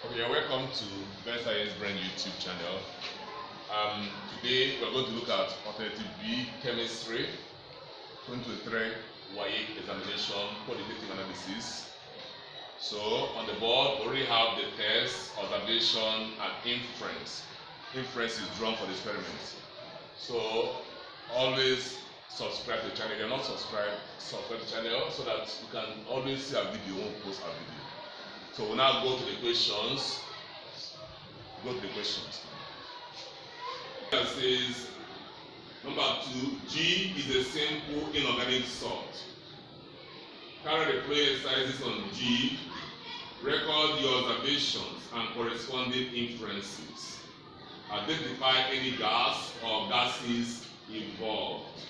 Okay, you're welcome to Best Science Brain YouTube channel. Today we're going to look at Qualitative B Chemistry 2023 WAEC examination qualitative analysis. So on the board we already have the test, observation, and inference. Inference is drawn for the experiment. So always subscribe to the channel. If you're not subscribed, subscribe to the channel so that you can always see our video when we post our video. So we'll now go to the questions. It says, number 2, G is a simple inorganic salt. Carry the following exercises on G. Record your observations and corresponding inferences. Identify any gas or gases involved.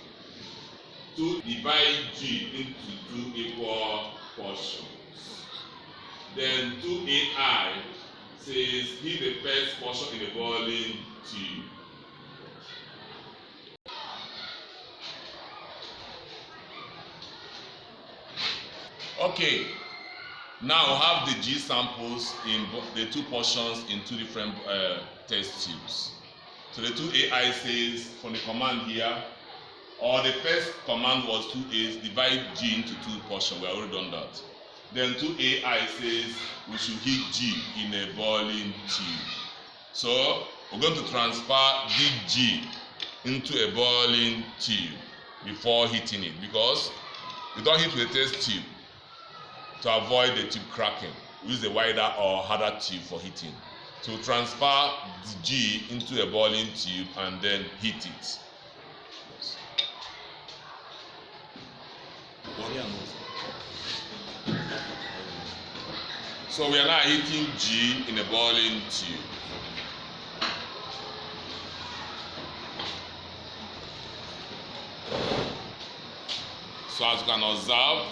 2. Divide G into 2 equal portions. Then 2AI says heat the first portion in a boiling tube. Okay, now we have the G samples in the 2 portions in 2 different test tubes. So the 2AI says from the command here, or the first command was 2A, divide G into 2 portions. We have already done that. Then 2AI says we should heat G in a boiling tube. So we're going to transfer G into a boiling tube before heating it, because we don't heat with a test tube to avoid the tube cracking. We use a wider or harder tube for heating. So transfer the G into a boiling tube and then heat it. So we are now heating G in a boiling tube. So as you can observe,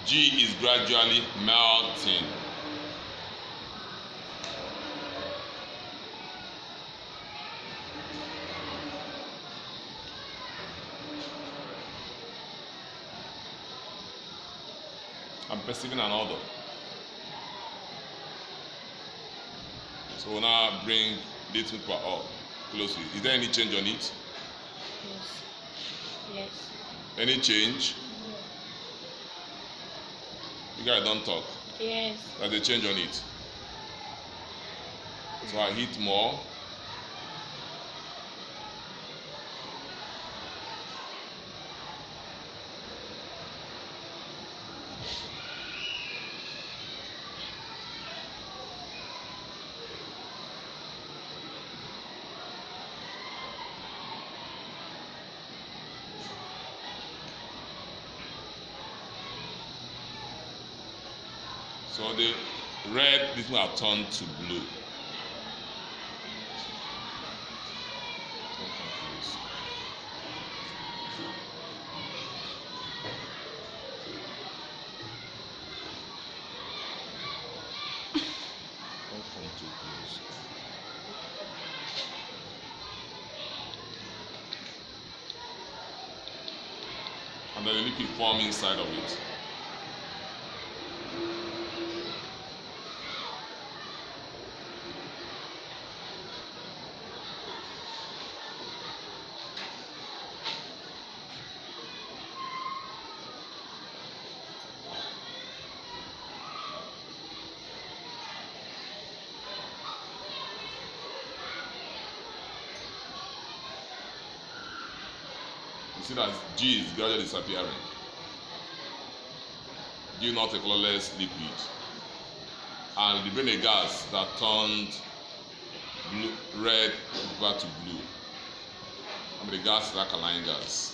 G is gradually melting. I'm perceiving an odor. So we'll now bring Litmus up closely. Is there any change on it? Yes. Any change? You guys don't talk. Yes. There's a change on it. So I heat more. So the red, this one are turned to blue. And then the liquid form inside of it. You see that G is gradually disappearing. G not a colorless liquid. And the brain gas that turned blue, red back to blue. I mean the gas is alkaline gas.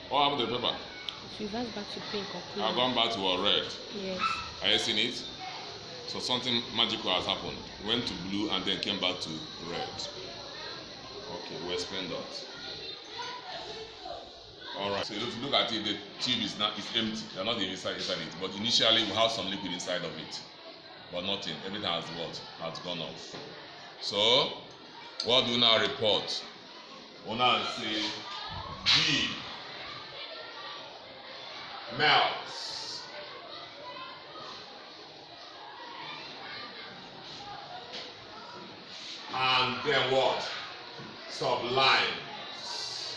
What happened to the paper? It reverts back to pink or pink. I've gone back to what, red. Yes. Are you seeing it? So something magical has happened. Went to blue and then came back to red. Okay, we'll explain that. Alright, so if you look at it, the tube is empty. They're not inside it. But initially we have some liquid inside of it. But nothing. Everything has gone off. So what do we now report? We now say G melts. And then what? Sublimes.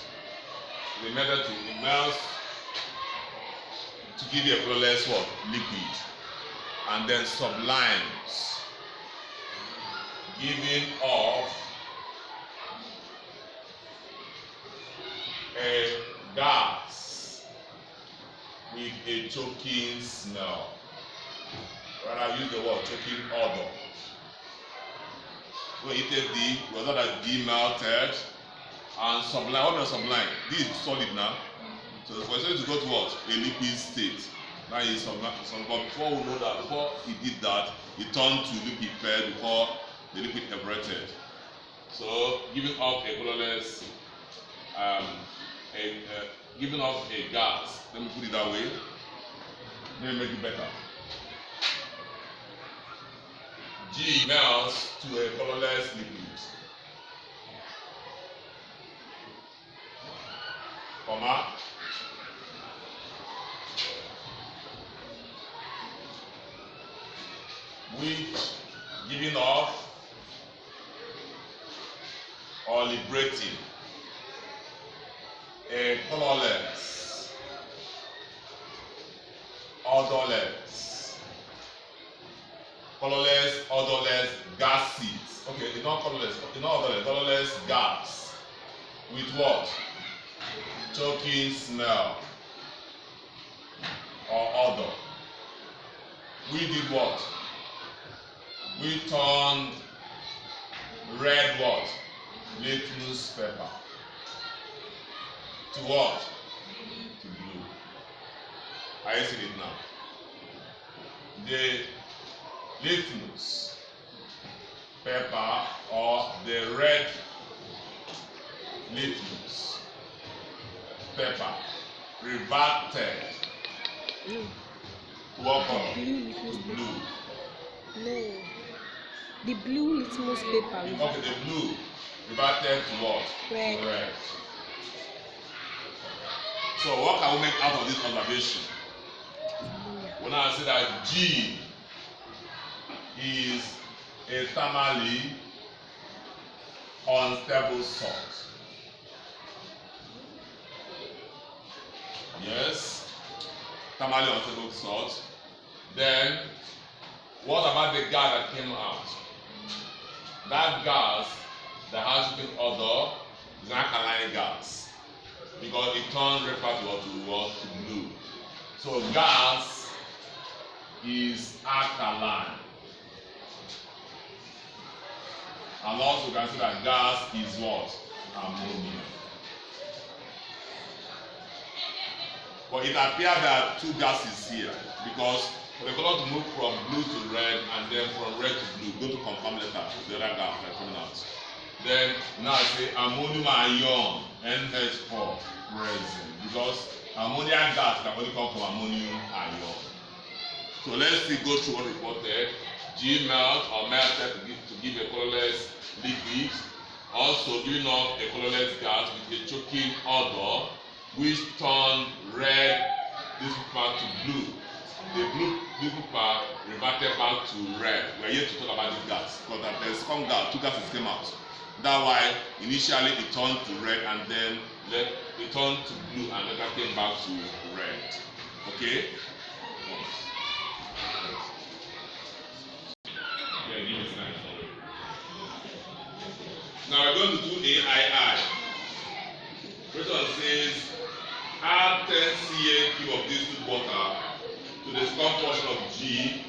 The method to melt to give you a colorless what? Liquid. And then sublimes, giving off a gas with a choking smell. Rather use the word choking odor. When you take D, was not that D melted and sublime. What is sublime? D is solid now. So for it to go to what? A liquid state. Now is sublime. But before we know that, before he did that, he turned to liquid paired before the liquid evaporated. So giving off a colorless, giving off a gas. Let me put it that way. Let me make it better. G melts to a colorless liquid, comma, which giving off or liberating a colorless, odorless gases. Okay, not colorless gas with what? Choking smell or odor. We did what? We turned red what? Litmus paper to what? To blue. Are you seeing it now? The litmus paper or the red litmus paper reverted to what color? Blue. No. The blue litmus paper. Okay, the blue reverted to what? Red. So what can we make out of this observation? We now say that G is a thermally unstable salt. Yes, thermally unstable salt. Then what about the gas that came out? That gas that has been odor is an alkaline gas because it turned red part to blue. So gas is alkaline. And also you can see that gas is what? Ammonia. But it appears there are two gases here because for the color to move from blue to red and then from red to blue, go to confirm letter, the other gas are coming out. Then now I say ammonium ion NH4 present because ammonia gas can only come from ammonium ion. So let's see, go through what reported. G melt or melted to give a colorless liquid, also giving off a colorless gas with a choking odor, which turned red this paper to blue. The blue paper reverted back to red. We are here to talk about this gas because there's some gas, two gases came out. That's why initially it turned to red and then it turned to blue and later came back to red. Okay? Now we're going to do AII. First one says add 10 cl of distilled water to the scum portion of G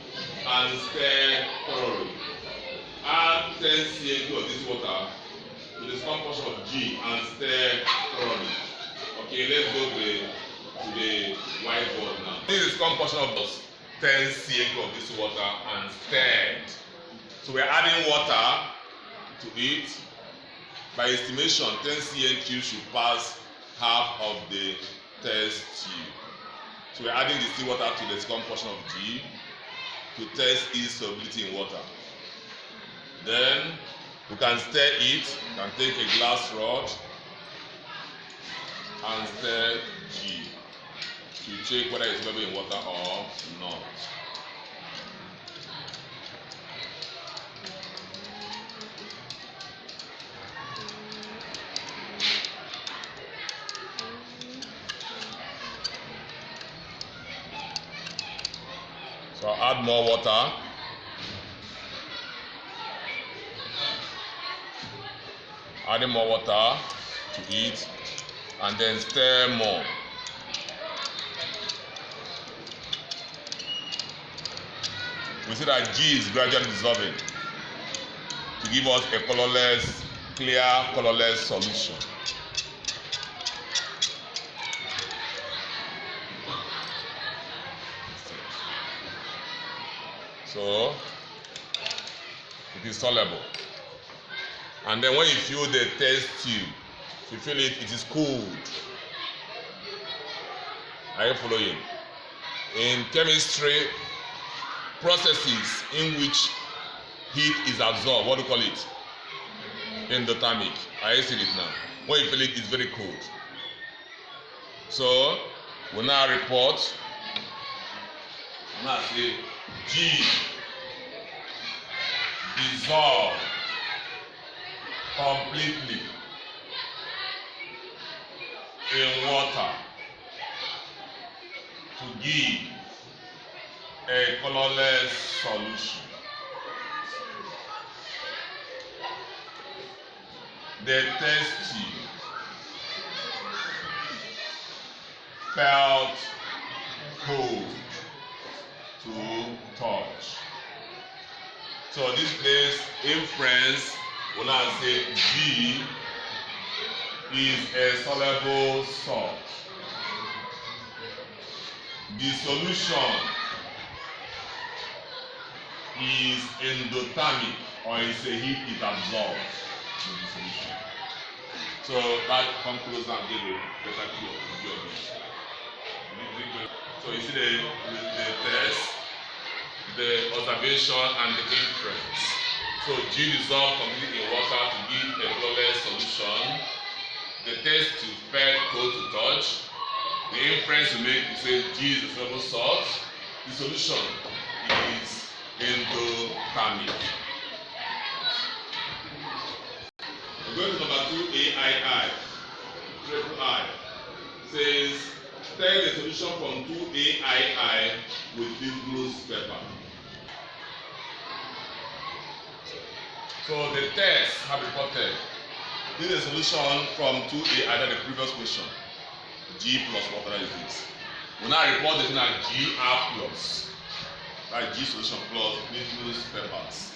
and stir thoroughly. Add 10 cl of this water to the scum portion of G and stir thoroughly. Okay, let's go to the whiteboard now. This is composition of 10 cl of this water and stirred. So we're adding water to it. By estimation, 10 cl should pass half of the test tube. So we're adding the seawater to the composition of G to test its solubility in water. Then we can stir it. We can take a glass rod and stir G to check whether it's soluble in water or not. So I'll add more water. Adding more water to it and then stir more. We see that G is gradually dissolving to give us a colorless, clear, colorless solution. So it is soluble. And then when you fill the test tube, if you fill it, it is cooled. Are you following? In chemistry, processes in which heat is absorbed, what do you call it? Endothermic. Are you seeing it now? When you fill it, it's very cold. So we now report. Now say G dissolve completely in water to give a colorless solution. The test tube felt cold to touch. So this place inference will now say G is a soluble salt. The solution is endothermic, or is a heat it absorbs to the solution. So that come closer and give a better view of this. So you see the test, the observation, and the inference. So G dissolved completely in water to give a flawless solution. The test to felt cold to touch. The inference we make, we say G is a soluble salt. The solution is endothermic. We're going to number 2, AII. Triple I. Says, stir the solution from 2AII with Litmus paper. So the tests have reported this is a solution from 2AII, the previous question. G plus water is this. We now report the thing as GR plus. That G solution plus Litmus papers.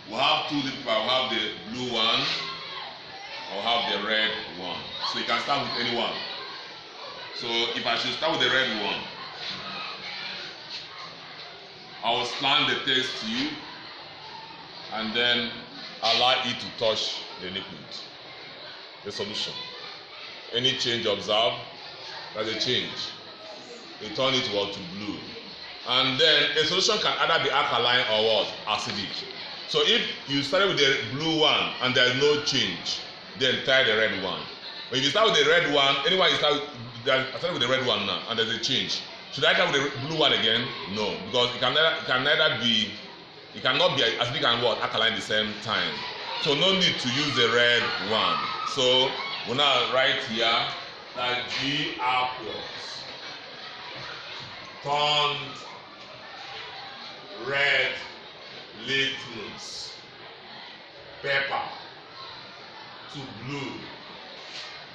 We have two Litmus, we have the blue one, or have the red one. So you can start with any one. So if I should start with the red one, I will slant the test tube and then allow it to touch the liquid, the solution. Any change observed, that's a change. You turn it to blue. And then a solution can either be alkaline or what? Acidic. So if you started with the blue one and there is no change, then try the red one. But if you start with the red one, anyone you start with the red one now and there's a change, should I start with the blue one again? No, because it cannot be acidic and what? Alkaline at the same time. So no need to use the red one. So we now write here that GR plus turned red litmus paper to blue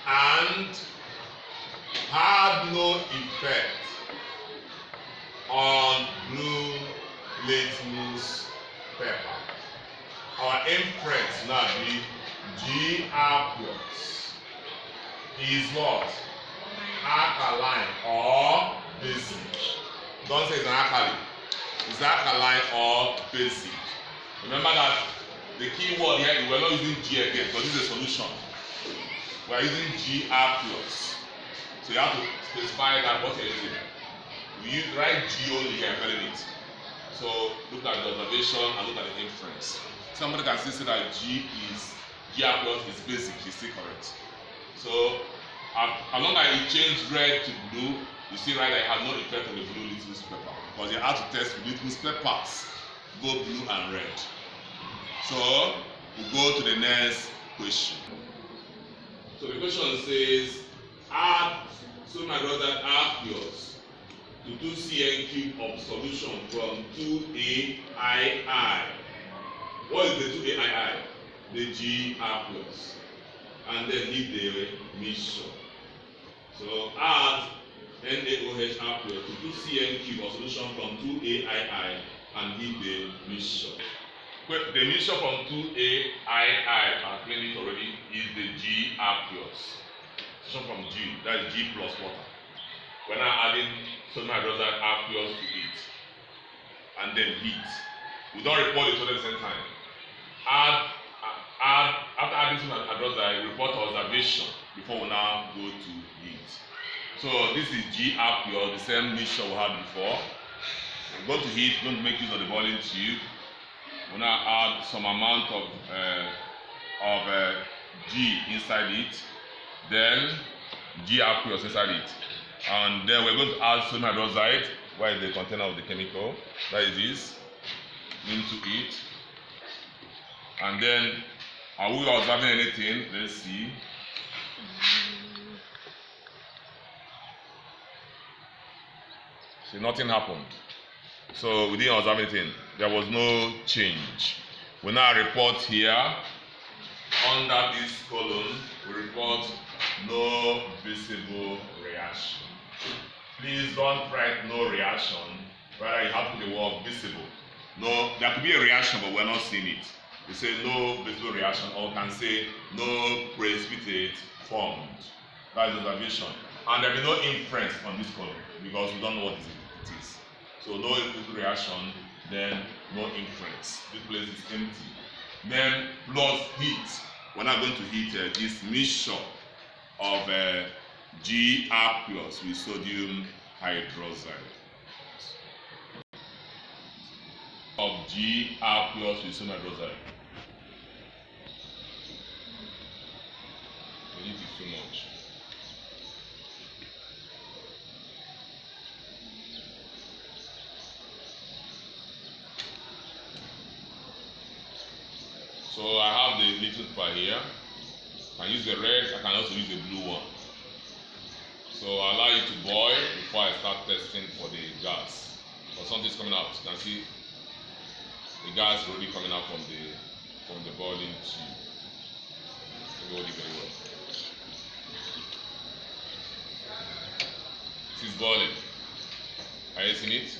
and had no effect on blue litmus paper. Our inference now be GR plus is what? alkaline or basic. Don't say it's an alkali. It's alkaline or basic. Remember that the key word here, we're not using G again because this is a solution. We are using G aqueous. So you have to specify that what you're using. We write G only here and filling it. So look at the observation and look at the inference. Somebody can still say that G aqueous is basic, is still correct. So as long as it changed red to blue, you see right that it has no effect on the blue litmus paper because they have to test with litmus papers, both blue and red. So we go to the next question. So the question says, add sodium hydroxide aqueous to 2 Cn cube of solution from 2AiI. What is the 2AiI? The G aqueous. And then heat the mixture. So add NaOH aqueous to 2 Cn cube of solution from 2AiI and heat the mixture. The mixture from 2AiI, I explained it already, is the G aqueous. Solution from G, that is G plus water. We're now adding sodium hydroxide aqueous to it. And then heat. We don't report it at the same time. After adding sodium hydroxide, report observation before we now go to heat. So this is G aqueous, the same mixture we had before. We go to heat, we're going to make use of the boiling tube. We now add some amount of G inside it, then G aqueous inside it, and then we're going to add sodium hydroxide, where is the container of the chemical, that is this, into it, and then are we observing anything? Let's see. See, nothing happened. So we didn't observe anything. There was no change. We now report here under this column. We report no visible reaction. Please don't write no reaction. Rather, you have to put the word visible. No, there could be a reaction, but we're not seeing it. We say no visible reaction, or can say no precipitate formed. That is observation. And there will be no inference on this column because we don't know what it is. So no visible reaction, then no inference. This place is empty. Then plus heat. We're now going to heat this mixture of G aqueous with sodium hydroxide. Of G aqueous with sodium hydroxide. The heat is too much. So I have the little paper here. I can use the red, I can also use the blue one. So I allow it to boil before I start testing for the gas. Or something's coming out. You can see the gas already coming out from the boiling tube. Hold it very well. It is boiling. Are you seeing it?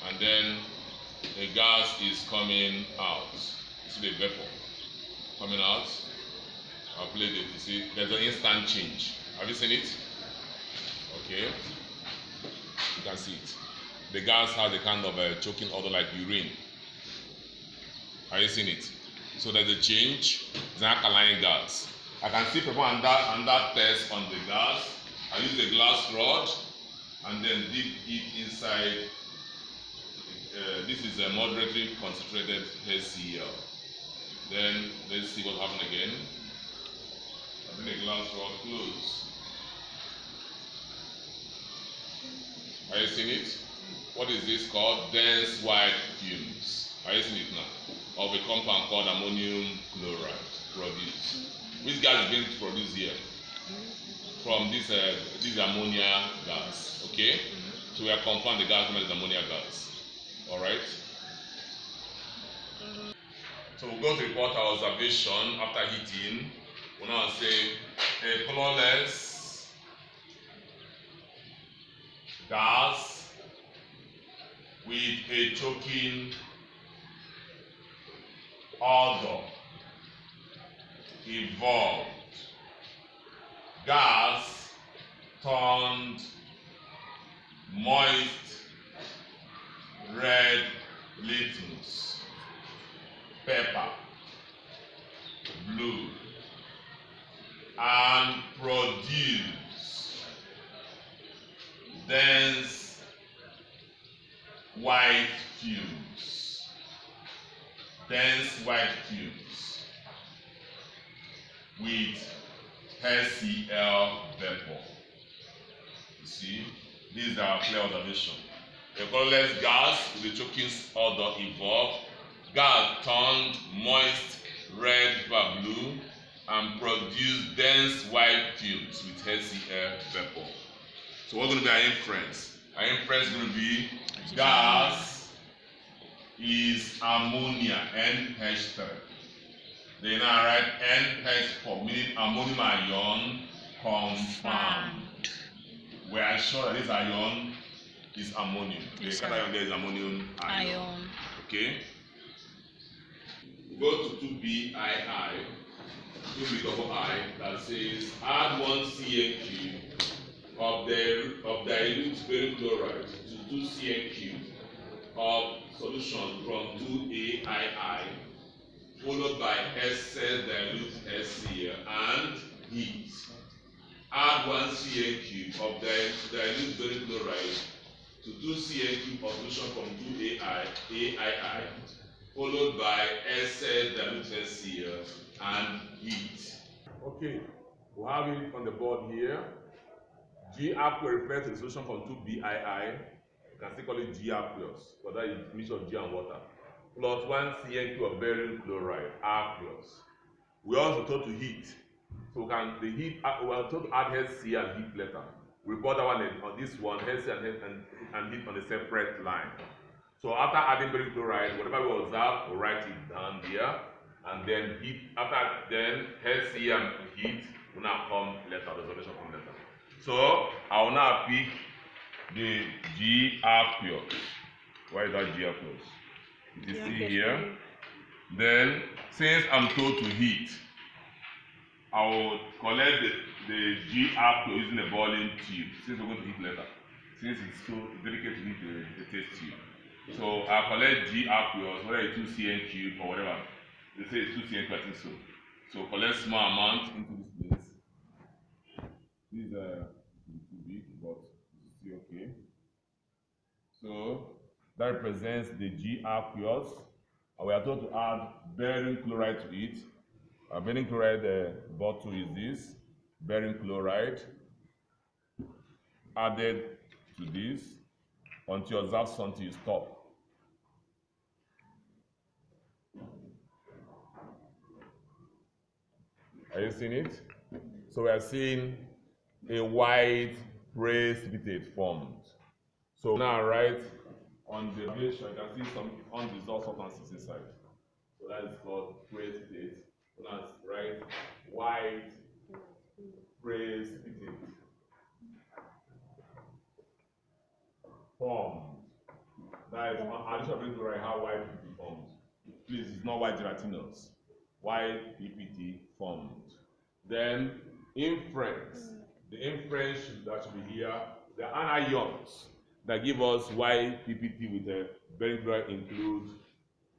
And then the gas is coming out. See the vapor coming out. I'll play it. You see, there's an instant change. Have you seen it? Okay. You can see it. The gas has a kind of a choking odor like urine. Are you seeing it? So there's a change. It's an alkaline gas. I can see people on that test on the gas. I use a glass rod and then dip it inside. This is a moderately concentrated HCl. Then let's see what happened again. I bring the glass rod close. Are you seeing it? What is this called? Dense white fumes. Are you seeing it now? Of a compound called ammonium chloride produced. Which gas is being produced here? From this ammonia gas. Okay? So we are confirmed the gas is ammonia gas. Alright? So we'll go to report our observation after heating. We'll now say a colorless gas with a choking odor evolved. Gas turned moist red litmus paper blue and produce dense white fumes. Dense white fumes with HCl vapor. You see, this is our clear observation. A colorless gas with a choking odor evolved. Gas turned moist red by blue and produced dense white fumes with HCl vapor. So what's going to be our inference? Our inference is going to be gas is ammonia, NH3. Then I write NH4, meaning ammonium ion confirmed. We are sure that this ion is ammonium. The cation there is ammonium ion. Okay. Go to 2BII, 2B double I, that says add 1 CnQ of dilute barium chloride to 2 CnQ of solution from 2AII, followed by excess dilute HCl and heat. Add 1 CnQ of dilute barium chloride to 2 CnQ of solution from 2AII, followed by excess dilute HCl and heat. Okay, we have it on the board here. G aqueous refers to the solution from 2BII. You can still call it G aqueous, because that is a mixture of G and water. Plus 1 CnQ of barium chloride, aqueous. We also told to heat. So we are told to add HCl and heat later. We put that one on this one, HCl and heat on a separate line. So after adding barium chloride, whatever we observe, we write it down here. And then heat, after then HCl and heat will now come later, the solution come later. So I will now pick the G aqueous. Why is that G aqueous? It is still here. Then, since I'm told to heat, I will collect the G aqueous using a boiling tube. Since we're going to heat later, since it's so delicate to heat the test tube. So I collect G aqueous, whether it's 2 CnQ or whatever. They say it's 2 CnQ, I think so. So collect small amount into this place. This is too big, but it's still okay. So that represents the G aqueous, and we are told to add barium chloride to it. Barium chloride bottle is this barium chloride added to this until you observe something, you stop. Are you seeing it? So we are seeing a white precipitate formed. So now write on the picture, you can see some unresolved substances inside. So that is called precipitate. So now write white precipitate formed. That is additional to write how white PPT formed. Please, it's not white gelatinous. White PPT formed. Then inference. The inference that should be here. The anions that give us white PPT with the barium chloride include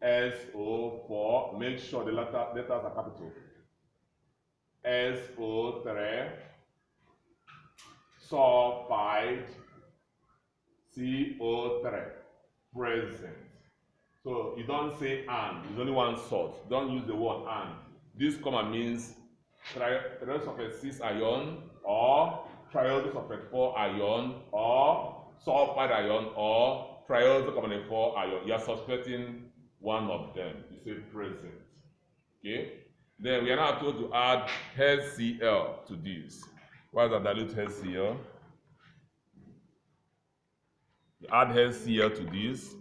SO4. Make sure the letters are capital. SO3, sulfide, CO3 present. So you don't say and, there's only one salt. Don't use the word and. This comma means triiodosulfate 6 ion or triiodosulfate 4 ion or sulfide ion or triiodosulfate 4 ion. You are suspecting one of them. You say present. Okay? Then we are now told to add HCl to this. What is that dilute HCl? You add HCl to this.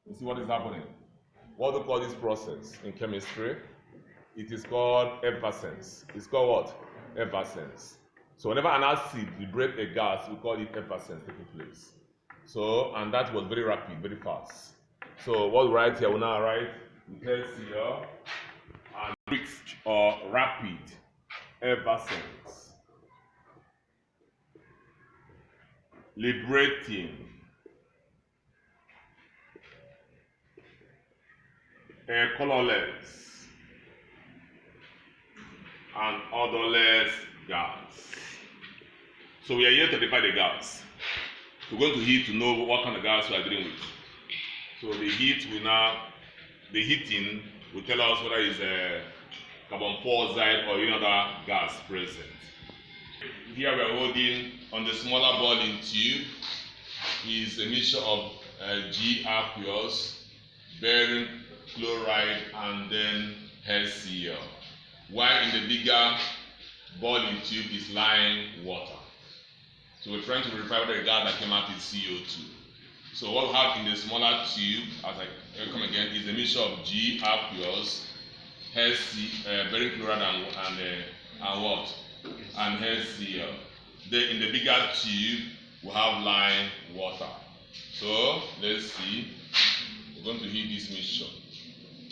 You see what is happening? What do we call this process in chemistry? It is called effervescence. It's called what? Effervescence. So whenever an acid liberates a gas, we call it effervescence taking place. So, and that was very rapid, very fast. So what we write here, we now write HCl Brisk or rapid effervescence, liberating, colorless, and odorless gas. So we are here to define the gas. We're going to heat to know what kind of gas we are dealing with. So the heating will tell us whether it's a carbon dioxide or any other gas present. Here we are holding on the smaller boiling tube is a mixture of G aqueous, barium, chloride, and then HCl. While in the bigger boiling tube is lime water. So we're trying to verify whether the gas that came out is CO2. So what we have in the smaller tube, as I come again, is a mixture of G aqueous, barium chloride, and what? And HCl. Then in the bigger tube, we have lime water. So let's see. We're going to heat this mixture,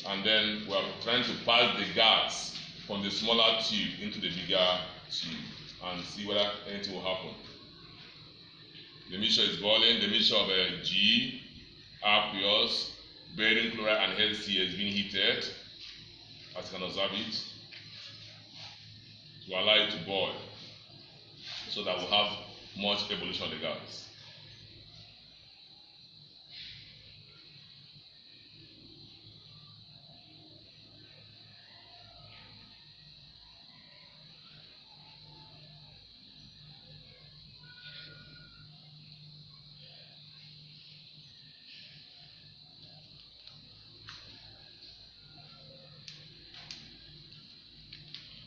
and then we are trying to pass the gas from the smaller tube into the bigger tube and see whether anything will happen. The mixture is boiling. The mixture of G aqueous, barium chloride, and HCl is being heated, as you can observe it, to allow it to boil so that we'll have much evolution of the gas.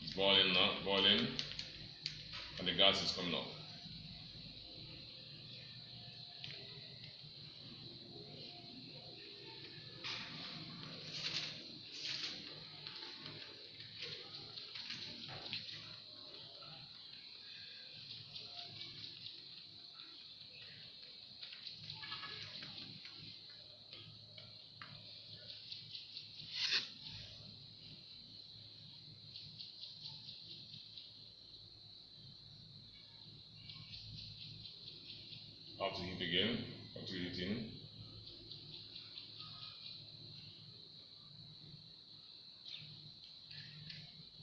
It's boiling now, boiling, and the gas is coming up. Have to heat again, continue heating.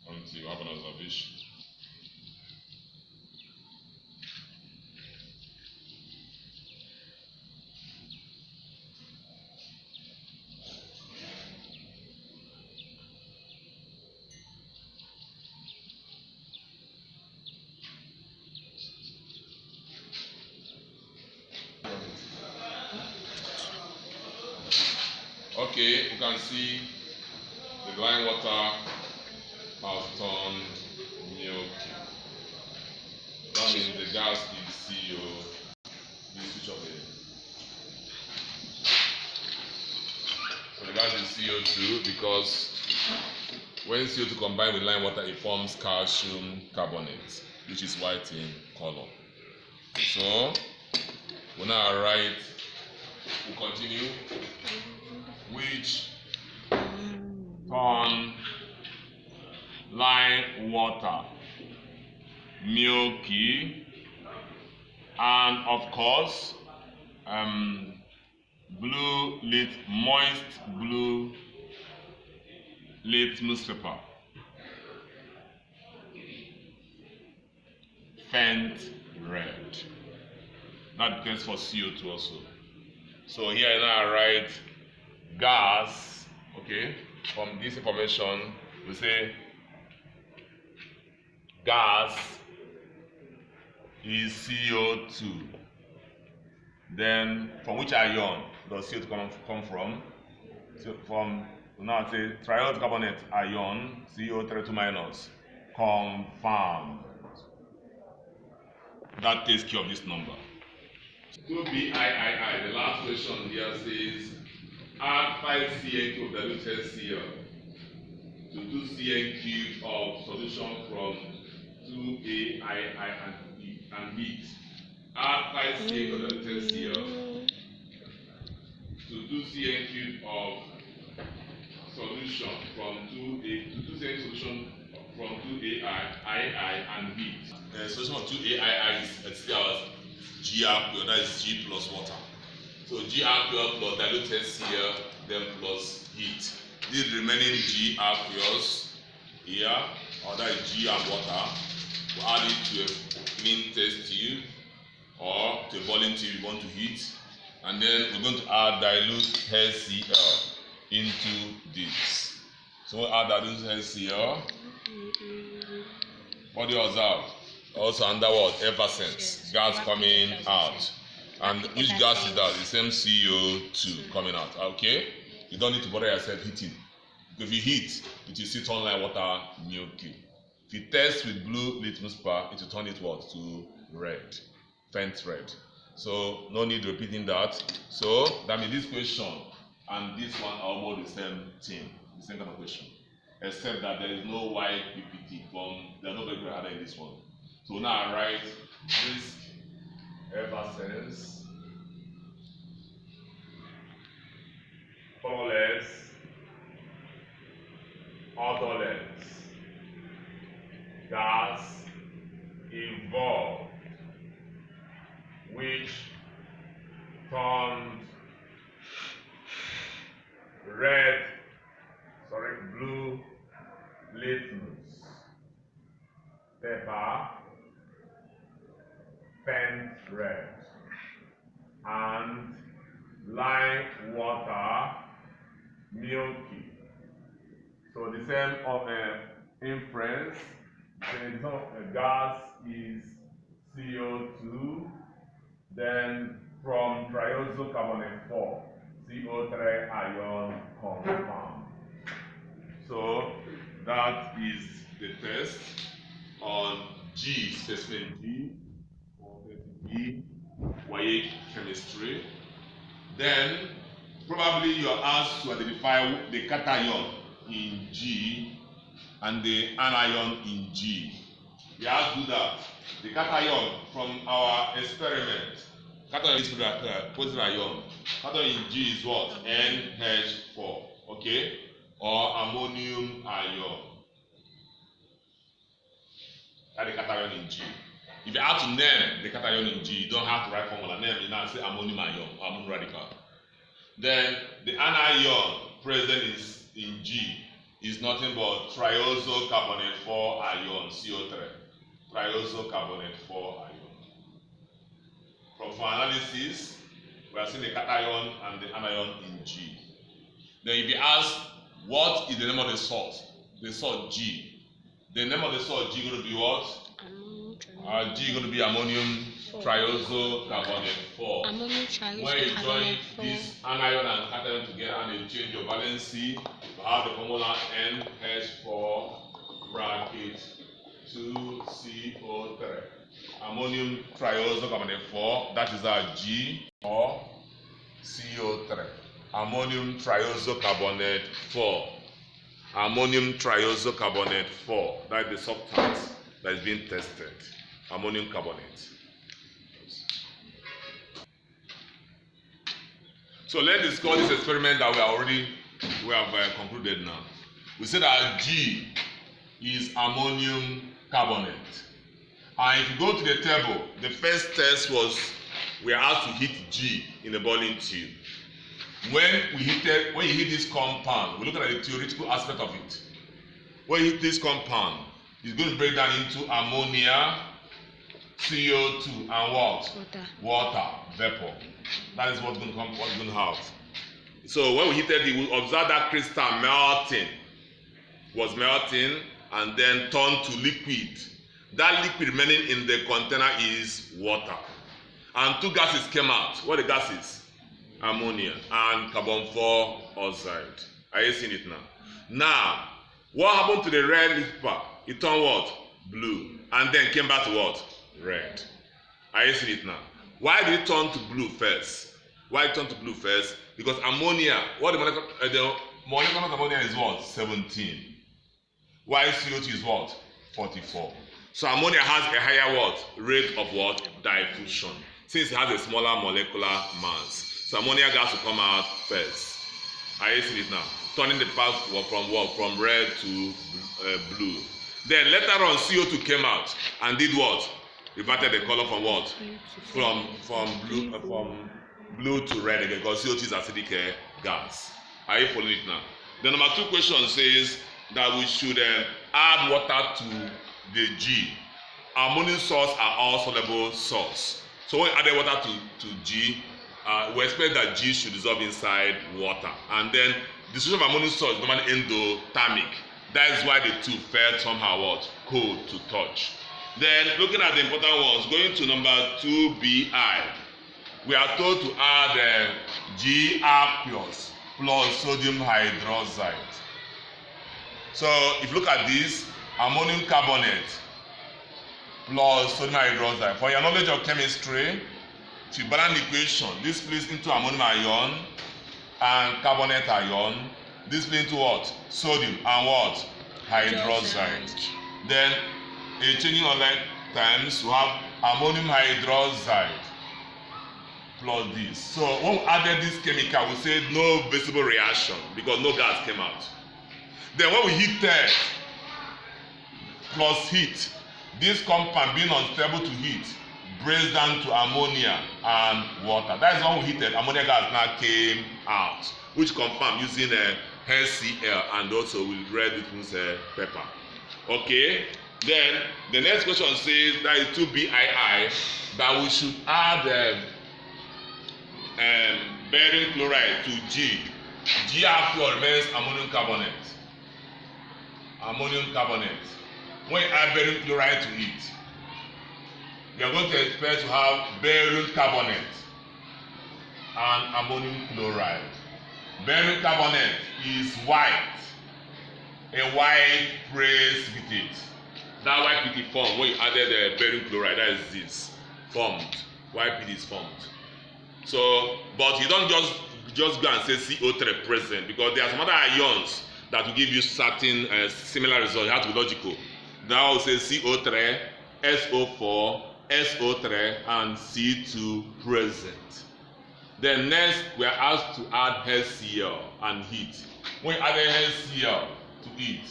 Until you have an observation. Okay, you can see the lime water has turned milky. That means the gas is CO. This switch off there. So the gas is CO2 because when CO2 combines with lime water, it forms calcium carbonate, which is white in color. So we now write, we continue, which turn lime water milky, and of course moist blue litmus paper, faint red. That depends for CO2 also. So here I now write gas. Okay, from this information we say gas is CO2. Then from which ion does CO2 come from? So from now say triose carbonate ion, CO32 minus, confirmed. That takes care of this number. 2BIII, the last question here says add 5 Cn cube of diluted Cl to 2 Cn cube of solution from 2AII and heat. Add 5 Cn of diluted Cl to 2 Cn cube of solution from 2 two-state solution from 2AI, and heat. The solution of 2AI is HCl Gr pure, that is G plus water. So Gr pure plus diluted HCl, then plus heat. These remaining Gr pures here, or that is G and water, we add it to a clean test tube or to a boiling tube you want to heat, and then we're going to add dilute HCl into this. So we'll add dilute HCl. What do you observe? Also under what? Effervescence, gas coming out. And which gas is that? The same CO2 coming out. Okay? You don't need to bother yourself heating. If you heat, it will still turn like water milky. If you test with blue litmus paper, it will turn it what? To red, faint red. So no need repeating that. So that means this question and this one are almost the same thing, the same kind of question, except that there is no YPPT from, there are no very harder in this one. So now I write risk effervescence, colorless, odorless gas evolved, which turned blue litmus paper faint red, and lime water milky. So the same of inference, the gas is CO2, then from triazocarbonate 4, CO3 ion compound. So that is the test on G, specimen G, or B WAEC chemistry. Then probably you are asked to identify the cation in G and the anion in G. We have to do that. The cation from our experiment, cation is positive ion. Cation in G is what? NH4, okay? Or ammonium ion. That's the cation in G. If you have to name the cation in G, you don't have to write formula. Name it now, say ammonium ion, ammonium radical. Then the anion present in G is nothing but triazocarbonate 4 ion, CO3. Triazocarbonate 4 ion. For analysis, we are seeing the cation and the anion in G. Then if you ask, what is the name of the salt? The salt G. The name of the salt G is going to be what? G is going to be ammonium triazocarbonate 4. When you join this anion and cation together and you change your valency, you have the formula NH4 bracket 2CO3. Ammonium triazocarbonate 4, that is our G, or CO3. Ammonium triazocarbonate 4. Ammonium triazocarbonate 4, that is the substance that is being tested. Ammonium carbonate. So let's discuss this experiment that we have concluded now. We said that G is ammonium carbonate. And if you go to the table, the first test was we are asked to heat G in a boiling tube. When you heat this compound, we look at the theoretical aspect of it. When you heat this compound, it's going to break down into ammonia, CO2, and what? Water, vapor. That is what's going to come, what's going to have. So when we heated it, we observed that crystal was melting and then turned to liquid. That liquid remaining in the container is water. And two gases came out. What are the gases? Ammonia and carbon 4 oxide. Are you seeing it now? Now, what happened to the red paper? It turned what? Blue. And then came back to what? Red. Are you seeing it now? Why did it turn to blue first? Why it turned to blue first? Because ammonia, what the molecular ammonia is what? 17. While CO2 is what? 44. So ammonia has a higher what? Rate of what? Diffusion. Since it has a smaller molecular mass. So ammonia gas will come out first. Are you seeing it now? Turning the path from what? From red to blue. blue. Then later on, CO2 came out and did what? Reverted the color from what? From blue to red again, because CO2 is acidic gas. Are you following it now? The number 2 question says that we should add water to the G. Ammonium salts are all soluble salts. So when we add water to G, we expect that G should dissolve inside water. And then the solution of ammonium salt is normally endothermic. That is why the two felt somehow what? Cold to touch. Then looking at the important ones, going to number 2BI, we are told to add G aqueous plus sodium hydroxide. So if you look at this, ammonium carbonate plus sodium hydroxide. For your knowledge of chemistry, if you balance the equation, this splits into ammonium ion and carbonate ion. This splits into what? Sodium and what? Hydroxide. Then a changing of like times, we have ammonium hydroxide plus this. So when we added this chemical, we said no visible reaction because no gas came out. Then when we heated plus heat, this compound being unstable to heat breaks down to ammonia and water. That is when we heated, ammonia gas now came out, which compound using HCl and also with red litmus paper. Okay, then the next question says that is 2BII, that we should add barium chloride to G. G aqueous remains ammonium carbonate. Ammonium carbonate. When you add barium chloride to it, you are going to expect to have barium carbonate and ammonium chloride. Barium carbonate is white, a white precipitate. That white precipitate formed when you added barium chloride. That is this formed. White precipitate is formed. So, but you don't just go and say CO3 present, because there are some other ions that will give you certain similar results. You have to be logical. Now we say CO3, SO4, SO3, and C2 present. Then next we are asked to add HCl and heat. When we add HCl to it,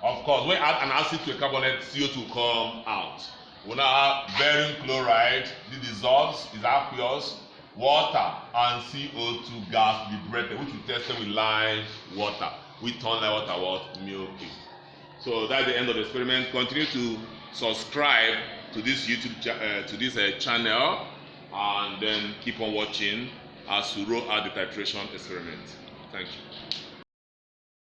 of course, when we add an acid to a carbonate, CO2 will come out. We now have barium chloride, it dissolves, is aqueous, water, and CO2 gas liberated, which we tested with lime water. We turn lime water what? Milky. So that's the end of the experiment. Continue to subscribe to this YouTube channel, and then keep on watching as we roll out the titration experiment. Thank you.